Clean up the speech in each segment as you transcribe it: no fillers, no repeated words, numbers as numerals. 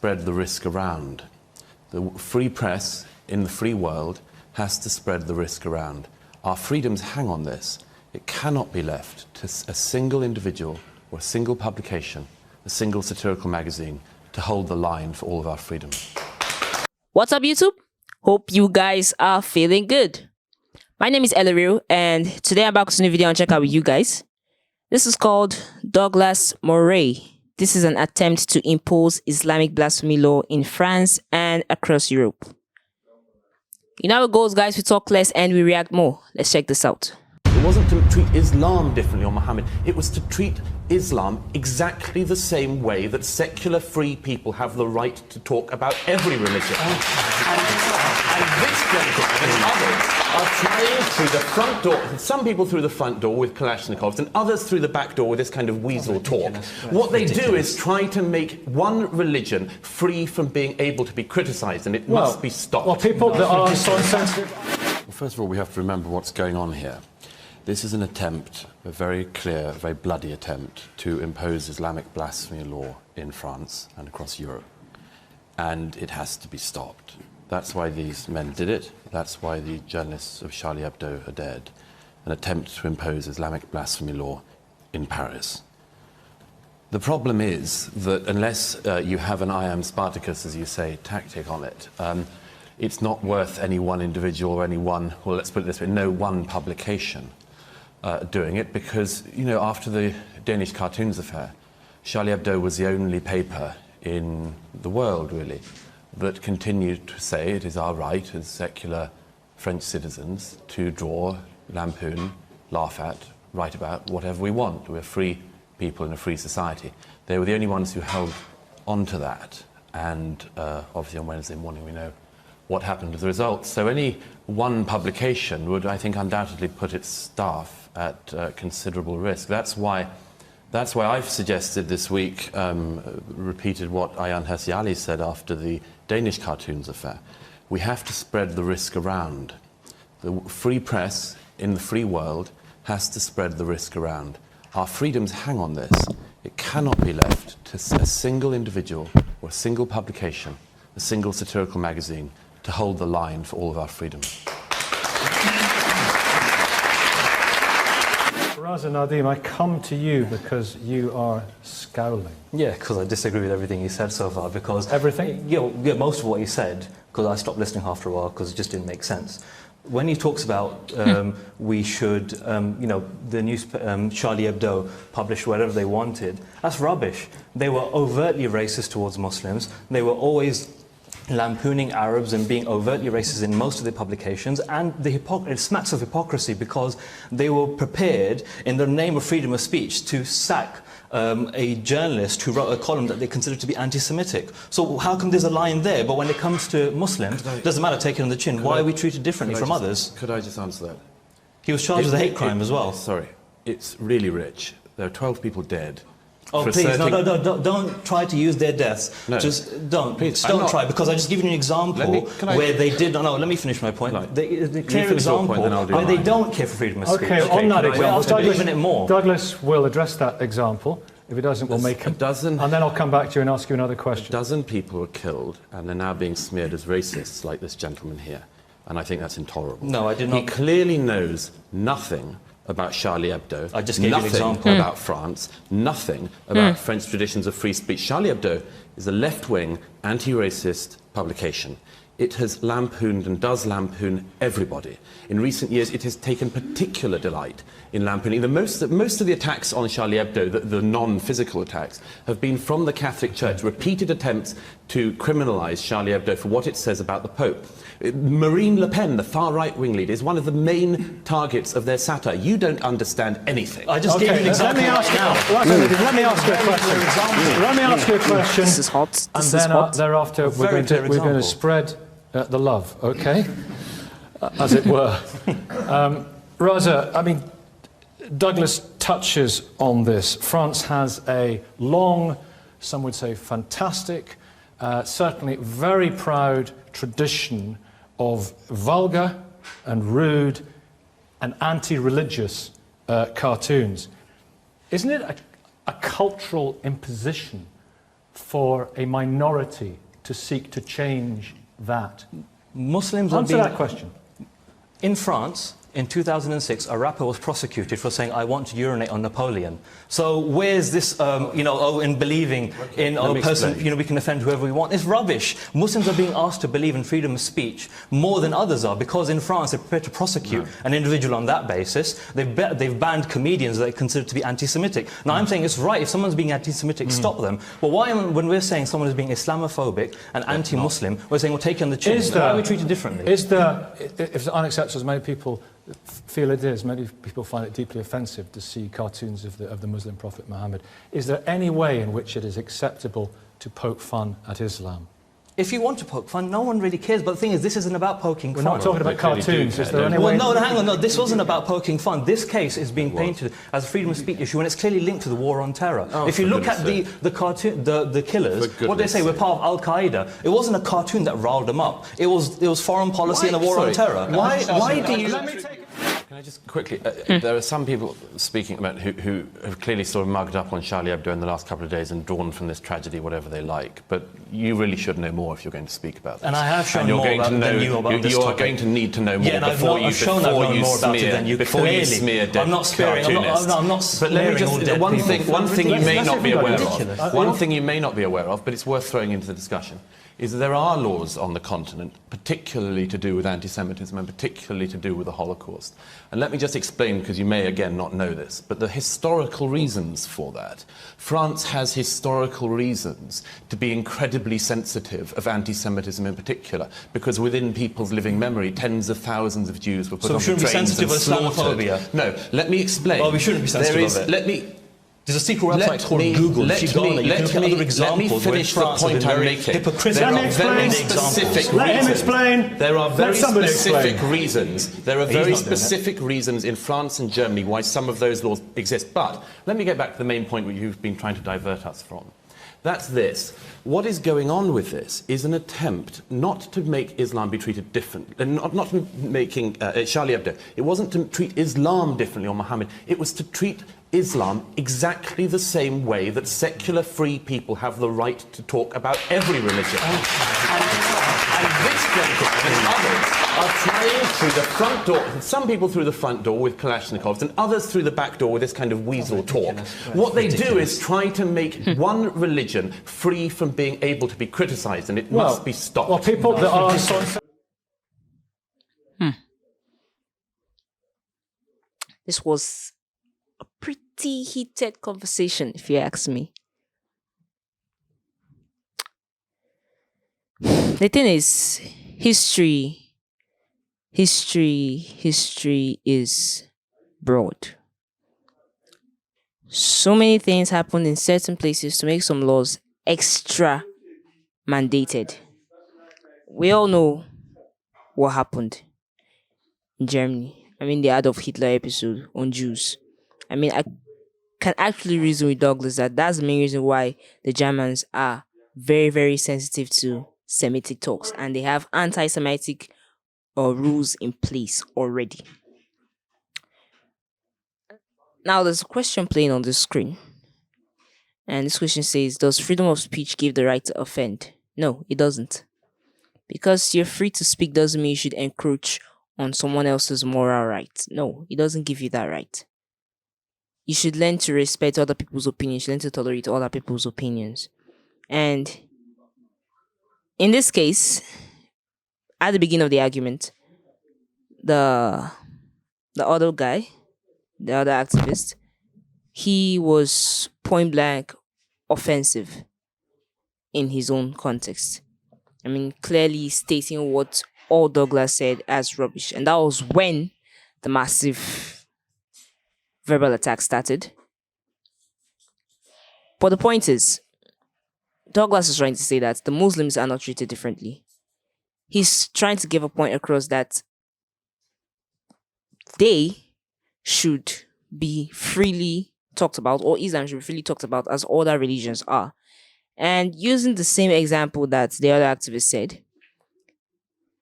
spread the risk around. The free press in the free world has to spread the risk around. Our freedoms hang on this. It cannot be left to a single individual or a single publication, a single satirical magazine, to hold the line for all of our freedoms. What's up, YouTube? Hope you guys are feeling good. My name is Ellery, and today I'm back with a new video and check out with you guys. This is called Douglas Murray. This is an attempt to impose Islamic blasphemy law in France and across Europe. You know how it goes, guys. We talk less and we react more. Let's check this out. It wasn't to treat Islam differently or Muhammad. It was to treat Islam exactly the same way that secular free people have the right to talk about every religion. And this gentleman and others are trying through the front door, some people through the front door with Kalashnikovs and others through the back door with this kind of weasel talk. What they do is try to make one religion free from being able to be criticised, and it must be stopped. Well, people that are so insensitive... Well, first of all, we have to remember what's going on here. This is an attempt, a very clear, very bloody attempt, to impose Islamic blasphemy law in France and across Europe. And it has to be stopped. That's why these men did it. That's why the journalists of Charlie Hebdo are dead. An attempt to impose Islamic blasphemy law in Paris. The problem is that unless you have an I am Spartacus, as you say, tactic on it, it's not worth any one individual or any one, well, let's put it this way, no one publication doing it, because, you know, after the Danish cartoons affair, Charlie Hebdo was the only paper in the world, really, that continued to say it is our right as secular French citizens to draw, lampoon, laugh at, write about whatever we want. We're free people in a free society. They were the only ones who held on to that, and obviously on Wednesday morning we know what happened as a result. So any one publication would, I think, undoubtedly put its staff at considerable risk. That's why I've suggested this week, repeated what Ayaan Hirsi Ali said after the Danish cartoons affair. We have to spread the risk around. The free press in the free world has to spread the risk around. Our freedoms hang on this. It cannot be left to a single individual or a single publication, a single satirical magazine, to hold the line for all of our freedoms. Raza Nadim, I come to you because you are scowling. Yeah, because I disagree with everything he said so far. Because everything? Yeah, most of what he said. Because I stopped listening after a while because it just didn't make sense. When he talks about we should, you know, the news Charlie Hebdo published whatever they wanted, that's rubbish. They were overtly racist towards Muslims. They were always lampooning Arabs and being overtly racist in most of their publications, and it smacks of hypocrisy because they were prepared, in the name of freedom of speech, to sack a journalist who wrote a column that they considered to be anti-Semitic. So how come there's a line there, but when it comes to Muslims, it doesn't matter, take it on the chin. Why are we treated differently from others? Could I just answer that? He was charged with a hate crime as well. Sorry, it's really rich. There are 12 people dead. Oh, please, no, don't try to use their deaths. No. Just don't. Please, don't try, because I just give you an example where they did... No, let me finish my point. Right. The clear example where they don't care for freedom of speech. Okay, on that example, Douglas will address that example. If he doesn't, we'll make him. And then I'll come back to you and ask you another question. A dozen people were killed, and they're now being smeared as racists, like this gentleman here. And I think that's intolerable. No, I did not... He clearly knows nothing about Charlie Hebdo, I just gave you an example. Nothing about France, nothing about French traditions of free speech. Charlie Hebdo is a left-wing, anti-racist publication. It has lampooned and does lampoon everybody. In recent years, it has taken particular delight in lampooning. Most of the attacks on Charlie Hebdo, the non-physical attacks, have been from the Catholic Church, repeated attempts to criminalise Charlie Hebdo for what it says about the Pope. Marine Le Pen, the far right-wing leader, is one of the main targets of their satire. You don't understand anything. I just gave you an example Let me ask you a question. Let me ask you a question. This is hot. And then thereafter we're going to spread the love, okay? As it were. Raza, I mean, Douglas touches on this. France has a long, some would say fantastic, certainly very proud tradition of vulgar and rude and anti-religious cartoons. Isn't it a cultural imposition for a minority to seek to change that? Muslims are Answer being... that question. In France, in 2006, a rapper was prosecuted for saying, "I want to urinate on Napoleon." So where's this, in believing in a person, we can offend whoever we want? It's rubbish. Muslims are being asked to believe in freedom of speech more than others are, because in France they're prepared to prosecute an individual on that basis. They've banned comedians that they consider to be anti-Semitic. Now I'm saying it's right, if someone's being anti-Semitic, stop them. But why, when we're saying someone is being Islamophobic and anti-Muslim, we're saying we're taking on the chin? Why are we treated differently? If it's unacceptable, as many people feel it is, many people find it deeply offensive to see cartoons of the Muslim prophet Muhammad, is there any way in which it is acceptable to poke fun at Islam? If you want to poke fun, no one really cares. But the thing is, this isn't about poking fun. We're not talking about cartoons. Is there any way? Well, no, hang on. No, this wasn't about poking fun. This case is being painted as a freedom of speech issue, and it's clearly linked to the war on terror. If you look at the cartoon, the killers, what they say, we're part of Al Qaeda. It wasn't a cartoon that riled them up. It was foreign policy and a war on terror. Why do you? Can I just quickly? There are some people speaking about who have clearly sort of mugged up on Charlie Hebdo in the last couple of days and drawn from this tragedy whatever they like. But you really should know more if you're going to speak about this. And I have shown more about than you about this topic. You're going to need to know more before you smear dead I'm not smearing. I'm not But let me just one thing you may not be aware ridiculous. of. One thing you may not be aware of, but it's worth throwing into the discussion, is that there are laws on the continent, particularly to do with anti-Semitism and particularly to do with the Holocaust. And let me just explain, because you may again not know this, but the historical reasons for that. France has historical reasons to be incredibly sensitive of anti-Semitism in particular, because within people's living memory, tens of thousands of Jews were put on trains and slaughtered. So we shouldn't be sensitive of Islamophobia? No, let me explain. Well, we shouldn't be sensitive of it. There's a secret website called Google. Let me finish the point I'm making. There are very specific reasons. There are very specific reasons in France and Germany why some of those laws exist. But let me get back to the main point which you've been trying to divert us from. That's this. What is going on with this is an attempt not to make Islam be treated differently, not making Charlie Hebdo. It wasn't to treat Islam differently or Muhammad. It was to treat Islam exactly the same way that secular free people have the right to talk about every religion. And this gentleman and others are trying through the front door, some people through the front door with Kalashnikovs and others through the back door with this kind of weasel talk. What they do is try to make one religion free from being able to be criticised, and it must be stopped. Well, people that are... This was a pretty heated conversation, if you ask me. The thing is, history is broad. So many things happened in certain places to make some laws extra mandated. We all know what happened in Germany. I mean, the Adolf Hitler episode on Jews. I mean, I can actually reason with Douglas that that's the main reason why the Germans are very, very sensitive to Semitic talks, and they have anti-Semitic rules in place already. Now, there's a question playing on the screen. And this question says, does freedom of speech give the right to offend? No, it doesn't. Because you're free to speak doesn't mean you should encroach on someone else's moral right. No, it doesn't give you that right. You should learn to respect other people's opinions. You should learn to tolerate other people's opinions. And in this case, at the beginning of the argument, the other guy, the other activist, he was point blank offensive in his own context. I mean, clearly stating what all Douglas said as rubbish. And that was when the massive verbal attack started. But the point is, Douglas is trying to say that the Muslims are not treated differently. He's trying to give a point across that they should be freely talked about, or Islam should be freely talked about as other religions are. And using the same example that the other activist said,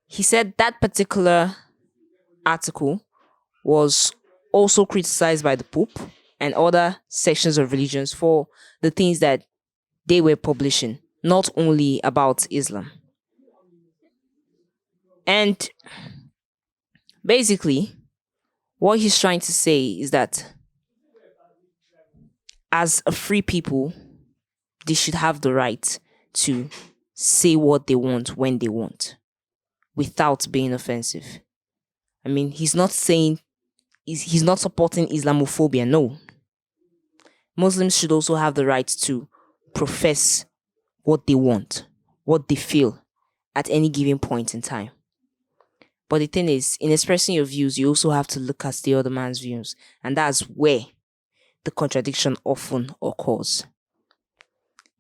he said that particular article was also criticized by the Pope and other sections of religions for the things that they were publishing, not only about Islam. And basically, what he's trying to say is that as a free people, they should have the right to say what they want when they want without being offensive. I mean, he's not saying, he's not supporting Islamophobia, no. Muslims should also have the right to profess what they want, what they feel at any given point in time. But the thing is, in expressing your views, you also have to look at the other man's views. And that's where the contradiction often occurs.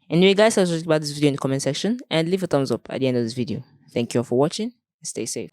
Anyway, guys, tell us what you think about this video in the comment section and leave a thumbs up at the end of this video. Thank you all for watching and stay safe.